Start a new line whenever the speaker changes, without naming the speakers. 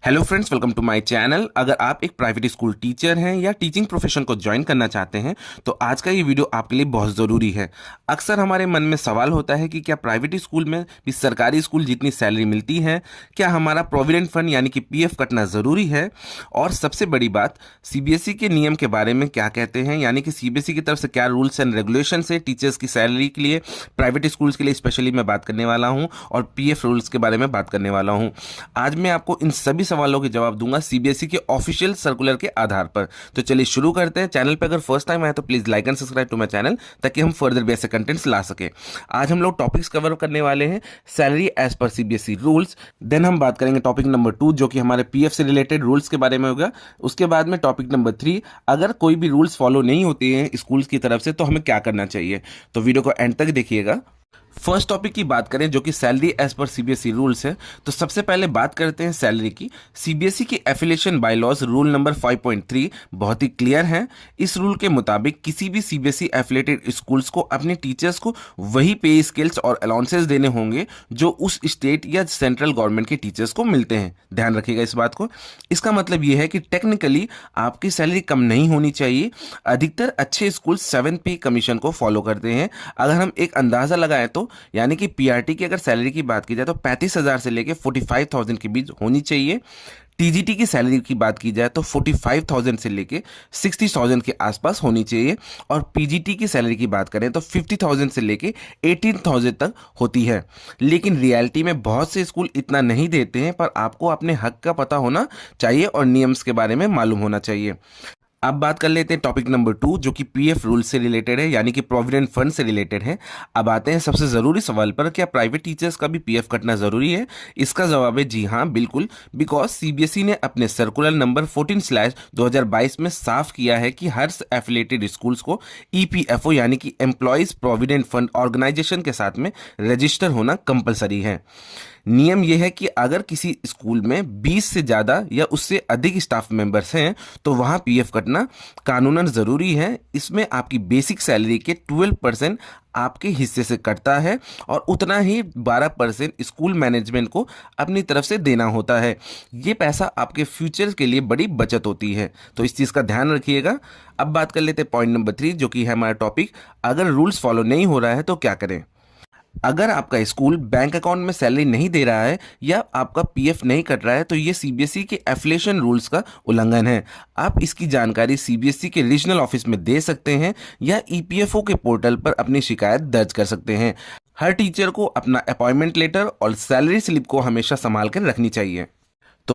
Hello friends, welcome to my channel. अगर आप एक प्राइवेट स्कूल टीचर हैं या टीचिंग प्रोफेशन को ज्वाइन करना चाहते हैं तो आज का ये वीडियो आपके लिए बहुत ज़रूरी है। अक्सर हमारे मन में सवाल होता है कि क्या प्राइवेट स्कूल में भी सरकारी स्कूल जितनी सैलरी मिलती है, क्या हमारा प्रोविडेंट फंड यानी कि पीएफ कटना ज़रूरी है। और सबसे बड़ी बात, सीबीएसई के नियम के बारे में क्या कहते हैं, यानी कि सीबीएसई की तरफ से क्या रूल्स एंड रेगुलेशन है टीचर्स की सैलरी के लिए, प्राइवेट स्कूल्स के लिए स्पेशली मैं बात करने वाला हूँ, और पीएफ रूल्स के बारे में बात करने वाला हूँ। आज मैं आपको इन सभी सवालों के जवाब दूंगा सीबीएसई के ऑफिशियल सर्कुलर के आधार पर। तो चलिए शुरू करते हैं। चैनल पे अगर फर्स्ट टाइम आए तो please like and subscribe to my channel, ताकि हम फर्दर भी ऐसे कंटेंट्स ला सके। आज हम लोग टॉपिक्स कवर करने वाले हैं salary as per CBSE rules. Then हम बात करेंगे टॉपिक नंबर 2 जो कि हमारे पीएफ से रिलेटेड रूल्स के बारे में होगा। उसके बाद में टॉपिक नंबर 3, अगर कोई भी रूल्स फॉलो नहीं होते हैं स्कूल्स की तरफ से तो हमें क्या करना चाहिए। तो वीडियो को एंड तक देखिएगा। फर्स्ट टॉपिक की बात करें जो कि salary as per CBSE rules है, तो सबसे पहले बात करते हैं सैलरी की। सीबीएसई की एफिलिएशन बायलॉज रूल नंबर 5.3 बहुत ही क्लियर है। इस रूल के मुताबिक किसी भी सीबीएसई एफिलेटेड स्कूल्स को अपने टीचर्स को वही पे स्केल्स और अलाउंसेस देने होंगे जो उस स्टेट या सेंट्रल गवर्नमेंट के टीचर्स को मिलते हैं। ध्यान रखिएगा इस बात को। इसका मतलब यह है कि टेक्निकली आपकी सैलरी कम नहीं होनी चाहिए। अधिकतर अच्छे स्कूल 7 पे कमीशन को फॉलो करते हैं। अगर हम एक अंदाजा लगाएं तो यानी कि पीआरटी की अगर सैलरी की बात की जाए तो 35,000 से लेके 45,000 के बीच होनी चाहिए। टीजीटी की सैलरी की बात की जाए तो 45,000 से लेके 60,000 के आसपास होनी चाहिए। और पीजीटी की सैलरी की बात करें तो 50,000 से लेके 18,000 तक होती है। लेकिन रियलिटी में बहुत से स्कूल इतना नहीं देते हैं, पर आपको अपने हक का पता होना चाहिए और नियम्स के बारे में मालूम होना चाहिए। अब बात कर लेते हैं टॉपिक नंबर 2 जो कि पीएफ रूल से रिलेटेड है, यानी कि प्रोविडेंट फंड से रिलेटेड है। अब आते हैं सबसे ज़रूरी सवाल पर, क्या प्राइवेट टीचर्स का भी पीएफ कटना ज़रूरी है। इसका जवाब है जी हाँ, बिल्कुल। बिकॉज सीबीएसई ने अपने सर्कुलर नंबर 14/2022 में साफ किया है कि हर एफिलेटेड स्कूल्स को ईपीएफओ यानी कि एम्प्लॉयज़ प्रोविडेंट फंड ऑर्गेनाइजेशन के साथ में रजिस्टर होना कंपलसरी है। नियम यह है कि अगर किसी स्कूल में 20 से ज़्यादा या उससे अधिक स्टाफ मेंबर्स हैं तो वहाँ पीएफ कटना कानूनन ज़रूरी है। इसमें आपकी बेसिक सैलरी के 12% आपके हिस्से से कटता है और उतना ही 12% स्कूल मैनेजमेंट को अपनी तरफ से देना होता है। ये पैसा आपके फ्यूचर के लिए बड़ी बचत होती है, तो इस चीज़ का ध्यान रखिएगा। अब बात कर लेते हैं पॉइंट नंबर 3 जो कि है हमारा टॉपिक, अगर रूल्स फॉलो नहीं हो रहा है तो क्या करें। अगर आपका स्कूल बैंक अकाउंट में सैलरी नहीं दे रहा है या आपका पीएफ नहीं कट रहा है तो ये सीबीएसई के एफिलिएशन रूल्स का उल्लंघन है। आप इसकी जानकारी सीबीएसई के रीजनल ऑफिस में दे सकते हैं या ईपीएफओ के पोर्टल पर अपनी शिकायत दर्ज कर सकते हैं। हर टीचर को अपना अपॉइंटमेंट लेटर और सैलरी स्लिप को हमेशा संभाल कर रखनी चाहिए।